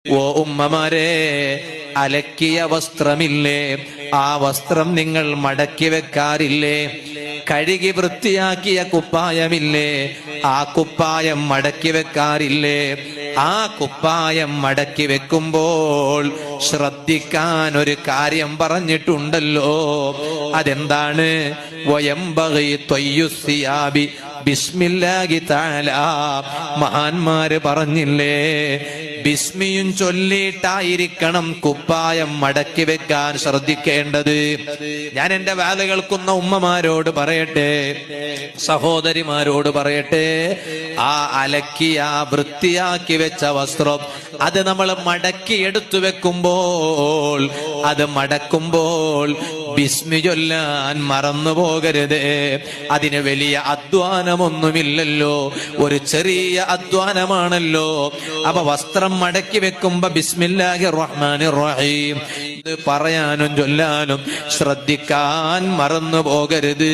ഓ ഉമ്മമാരെ, അലക്കിയ വസ്ത്രമില്ലേ, ആ വസ്ത്രം നിങ്ങൾ മടക്കി വെക്കാറില്ലേ? കഴുകി വൃത്തിയാക്കിയ കുപ്പായമില്ലേ, ആ കുപ്പായം മടക്കി വെക്കാറില്ലേ? ആ കുപ്പായം മടക്കി വെക്കുമ്പോൾ ശ്രദ്ധിക്കാൻ ഒരു കാര്യം പറഞ്ഞിട്ടുണ്ടല്ലോ. അതെന്താണ്? വയംബഗി ത്വയ്യുസ്സിയാബി ബിസ്മില്ലാഹി തആല. മഹാന്മാര് പറഞ്ഞില്ലേ, ബിസ്മിയും ചൊല്ലിയിട്ടായിരിക്കണം കുപ്പായം മടക്കി വെക്കാൻ ശ്രദ്ധിക്കേണ്ടത്. ഞാൻ എന്റെ വേല കേൾക്കുന്ന ഉമ്മമാരോട് പറയട്ടെ, സഹോദരിമാരോട് പറയട്ടെ, ആ അലക്കിയ വൃത്തിയാക്കി വെച്ച വസ്ത്രം അത് നമ്മൾ മടക്കി എടുത്തു വെക്കുമ്പോൾ, അത് മടക്കുമ്പോൾ ബിസ്മി ചൊല്ലാൻ മറന്നു പോകരുത്. അതിന് വലിയ അധ്വാനമൊന്നുമില്ലല്ലോ, ഒരു ചെറിയ അധ്വാനമാണല്ലോ. അപ്പൊ വസ്ത്രം മടക്കി വെക്കുമ്പോ ബിസ്മില്ലാഹിർ റഹ്മാനിർ റഹീം ഇത് പറയാനും ചൊല്ലാനും ശ്രദ്ധിക്കാൻ മറന്നു പോകരുത്.